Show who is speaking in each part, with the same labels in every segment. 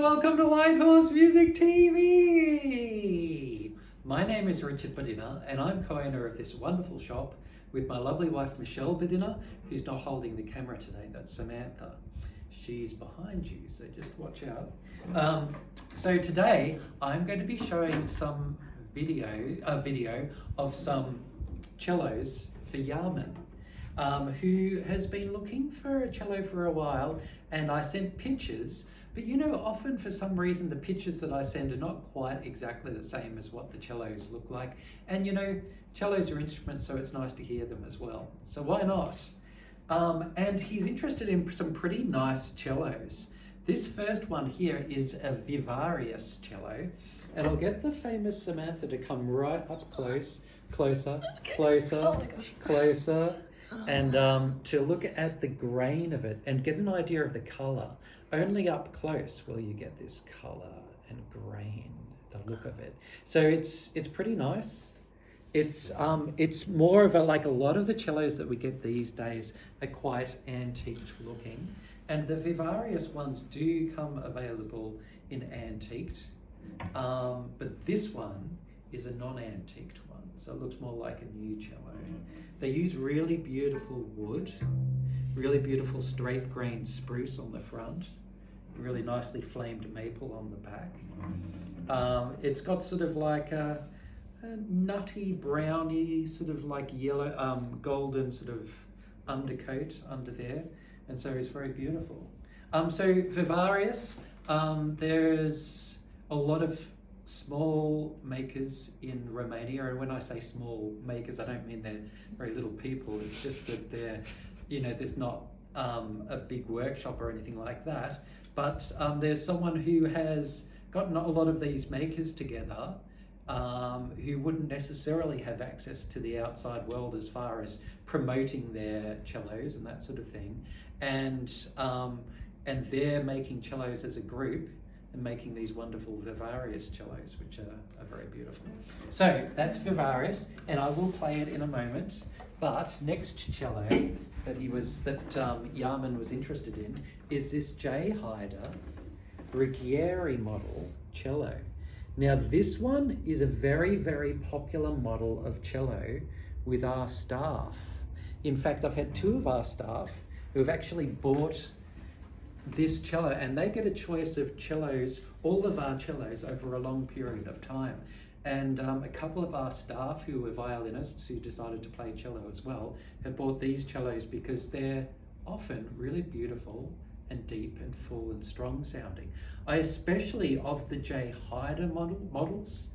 Speaker 1: welcome to White Horse Music TV! My name is Richard Badinner and I'm co-owner of this wonderful shop with my lovely wife Michelle Badinner, who's not holding the camera today. That's Samantha. She's behind you, so just watch out. So today I'm going to be showing some video of some cellos for Yamen, who has been looking for a cello for a while, and I sent pictures, but you know, often for some reason the pictures that I send are not quite exactly the same as what the cellos look like, and you know, cellos are instruments, so it's nice to hear them as well, so why not? And he's interested in some pretty nice cellos. This first one here is a Vivarius cello, and I'll get the famous Samantha to come right up closer,
Speaker 2: Oh my gosh.
Speaker 1: closer, and to look at the grain of it and get an idea of the colour. Only up close will you get this colour and grain, the look of it. So it's pretty nice. It's more of like a lot of the cellos that we get these days are quite antiqued looking, and the Vivarius ones do come available in antiqued, but this one is a non-antiqued one, so it looks more like a new cello. They use really beautiful wood, really beautiful straight grain spruce on the front, really nicely flamed maple on the back. It's got sort of like a nutty browny sort of like yellow golden sort of undercoat under there, and so it's very beautiful. So Vivarius, there's a lot of small makers in Romania, and when I say small makers, I don't mean they're very little people, it's just that they're, you know, there's not a big workshop or anything like that, but there's someone who has gotten a lot of these makers together who wouldn't necessarily have access to the outside world as far as promoting their cellos and that sort of thing, and they're making cellos as a group and making these wonderful Vivarius cellos, which are very beautiful. So that's Vivarius, and I will play it in a moment. But next cello that Yamen was interested in is this Jay Haide Ruggieri model cello. Now this one is a very, very popular model of cello with our staff. In fact, I've had two of our staff who have actually bought this cello, and they get a choice of cellos, all of our cellos, over a long period of time. And a couple of our staff who were violinists who decided to play cello as well have bought these cellos because they're often really beautiful and deep and full and strong sounding. I especially, of the Jay Haide models,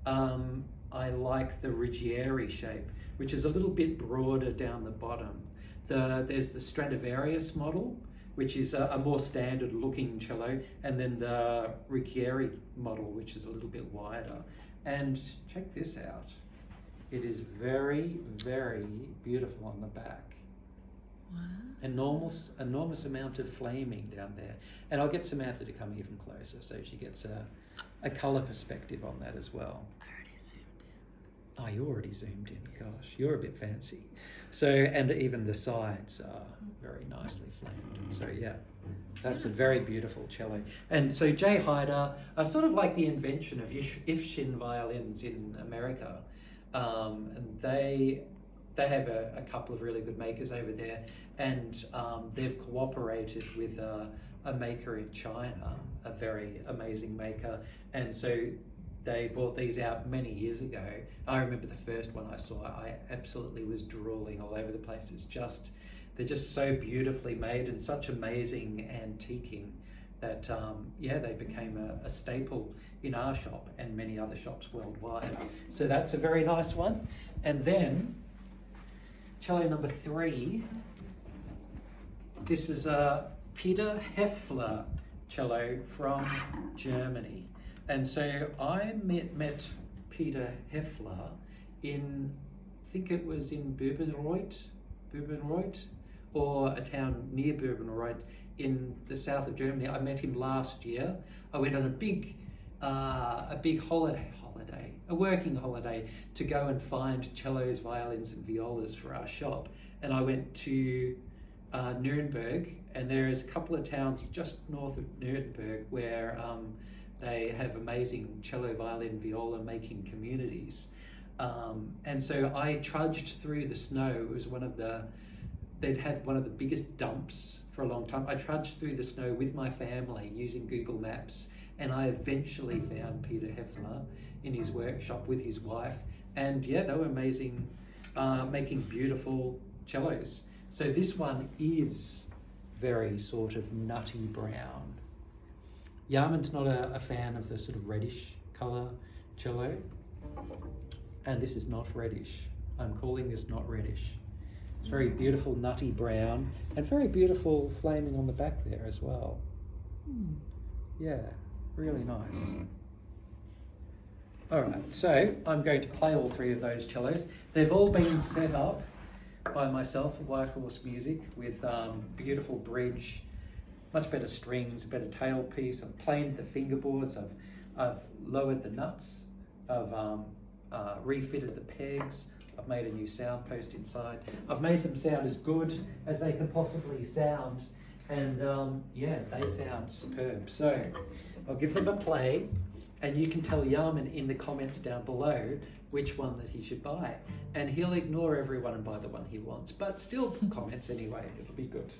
Speaker 1: I like the Ruggieri shape, which is a little bit broader down the bottom. There's the Stradivarius model, which is a more standard looking cello, and then the Ruggieri model, which is a little bit wider. And check this out. It is very, very beautiful on the back.
Speaker 2: Wow.
Speaker 1: Enormous amount of flaming down there. And I'll get Samantha to come even closer so she gets a colour perspective on that as well.
Speaker 2: I already zoomed in.
Speaker 1: Oh, you already zoomed in. Gosh, you're a bit fancy. So, and even the sides are very nicely flamed. So yeah, that's a very beautiful cello. And so Jay Haide are sort of like the invention of Ifshin violins in America. And they have a couple of really good makers over there, and they've cooperated with a maker in China, a very amazing maker, and so they brought these out many years ago. I remember the first one I saw, I absolutely was drooling all over the place. They're just so beautifully made and such amazing antiquing that they became a staple in our shop and many other shops worldwide. So that's a very nice one. And then cello number 3, this is a Peter Heffler cello from Germany. And so I met Peter Heffler in, I think it was in Bubenreuth, or a town near Bubenreuth in the south of Germany. I met him last year. I went on a big a working holiday to go and find cellos, violins and violas for our shop. And I went to Nuremberg, and there is a couple of towns just north of Nuremberg where they have amazing cello, violin, viola making communities. And so I trudged through the snow. It was they'd had one of the biggest dumps for a long time. I trudged through the snow with my family using Google Maps, and I eventually found Peter Heffler in his workshop with his wife. And yeah, they were amazing, making beautiful cellos. So this one is very sort of nutty brown. Yamen's not a fan of the sort of reddish colour cello. And this is not reddish. I'm calling this not reddish. It's very beautiful nutty brown and very beautiful flaming on the back there as well. Yeah, really nice. All right, so I'm going to play all three of those cellos. They've all been set up by myself at White Horse Music with beautiful bridge, much better strings, a better tailpiece. I've planed the fingerboards, I've lowered the nuts, I've refitted the pegs, I've made a new sound post inside. I've made them sound as good as they can possibly sound, and yeah, they sound superb. So I'll give them a play, and you can tell Yamen in the comments down below which one that he should buy. And he'll ignore everyone and buy the one he wants, but still put comments anyway, it'll be good.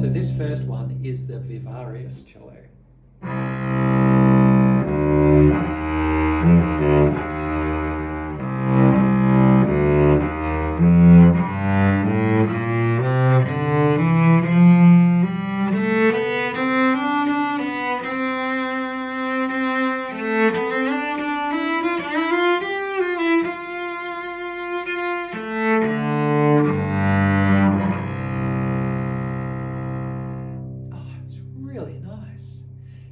Speaker 1: So this first one is the Vivarius cello.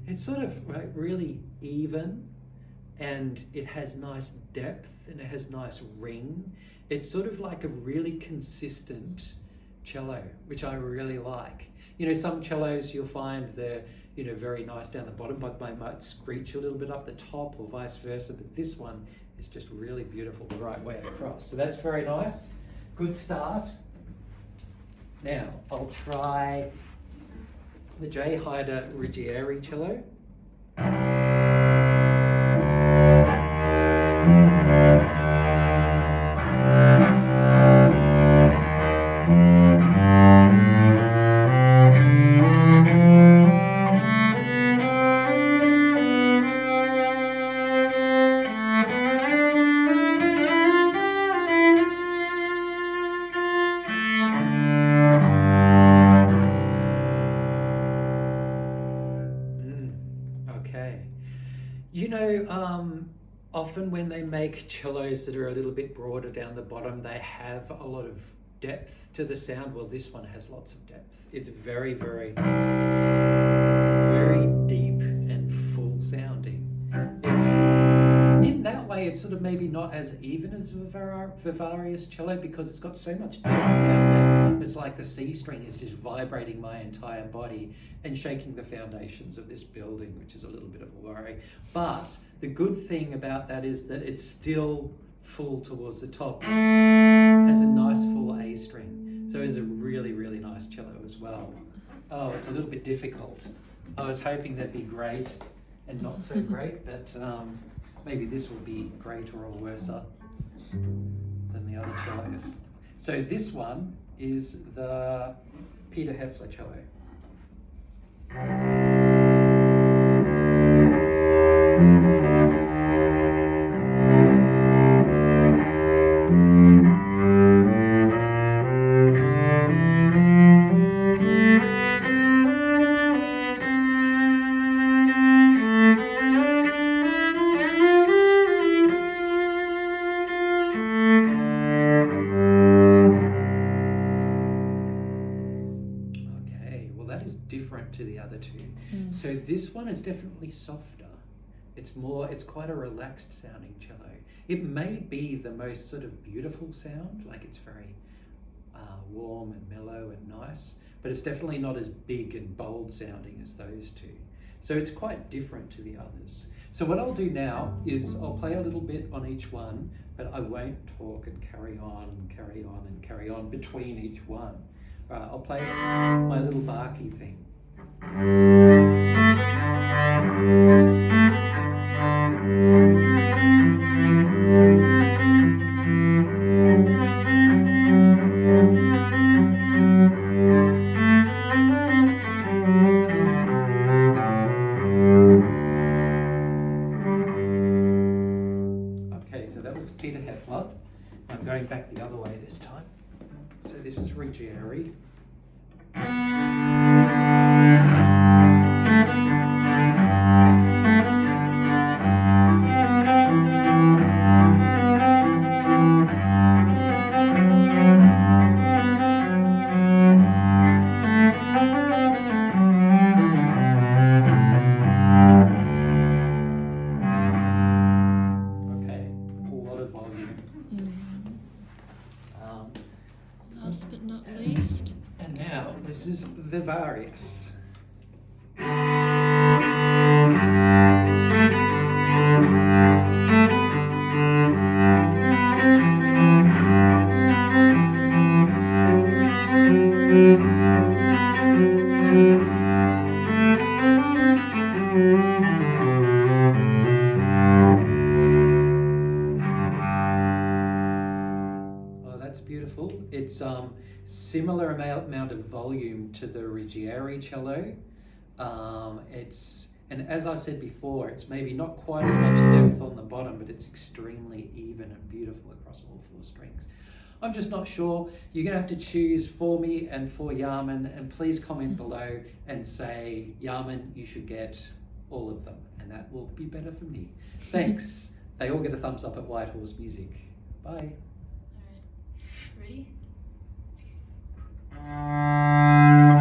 Speaker 1: It's sort of really even, and it has nice depth and it has nice ring. It's sort of like a really consistent cello, which I really like. You know, some cellos you'll find they're, you know, very nice down the bottom, but they might screech a little bit up the top or vice versa. But this one is just really beautiful the right way across. So that's very nice. Good start. Now I'll try the Jay Haide Ruggieri cello. You know, often when they make cellos that are a little bit broader down the bottom, they have a lot of depth to the sound. Well, this one has lots of depth. It's very, very, very deep and full sounding. It's, in that way, it's sort of maybe not as even as Vivarius cello because it's got so much depth down there. It's like the C string is just vibrating my entire body and shaking the foundations of this building, which is a little bit of a worry. But the good thing about that is that it's still full towards the top. Has a nice full A string. So it's a really, really nice cello as well. Oh, it's a little bit difficult. I was hoping that'd be great and not so great, but maybe this will be greater or worse than the other cellos. So this one is the Peter Hefler cello. Different to the other two. So this one is definitely softer. It's quite a relaxed sounding cello. It may be the most sort of beautiful sound, like it's very warm and mellow and nice, but it's definitely not as big and bold sounding as those two. So it's quite different to the others. So what I'll do now is I'll play a little bit on each one, but I won't talk and carry on and carry on and carry on between each one. Right, I'll play my little barky thing. Okay, so that was Peter Heffler. I'm going back the other way this time. So this is Ruggieri. Okay, a lot of volume.
Speaker 2: Last but not least.
Speaker 1: And now this is Vivarius. Oh, that's beautiful. It's similar amount of volume to the Ruggieri cello. And as I said before, it's maybe not quite as much depth on the bottom, but it's extremely even and beautiful across all four strings. I'm just not sure. You're going to have to choose for me and for Yamen, and please comment below and say, Yamen, you should get all of them, and that will be better for me. Thanks. They all get a thumbs up at White Horse Music. Bye.
Speaker 2: All right. Ready? Okay.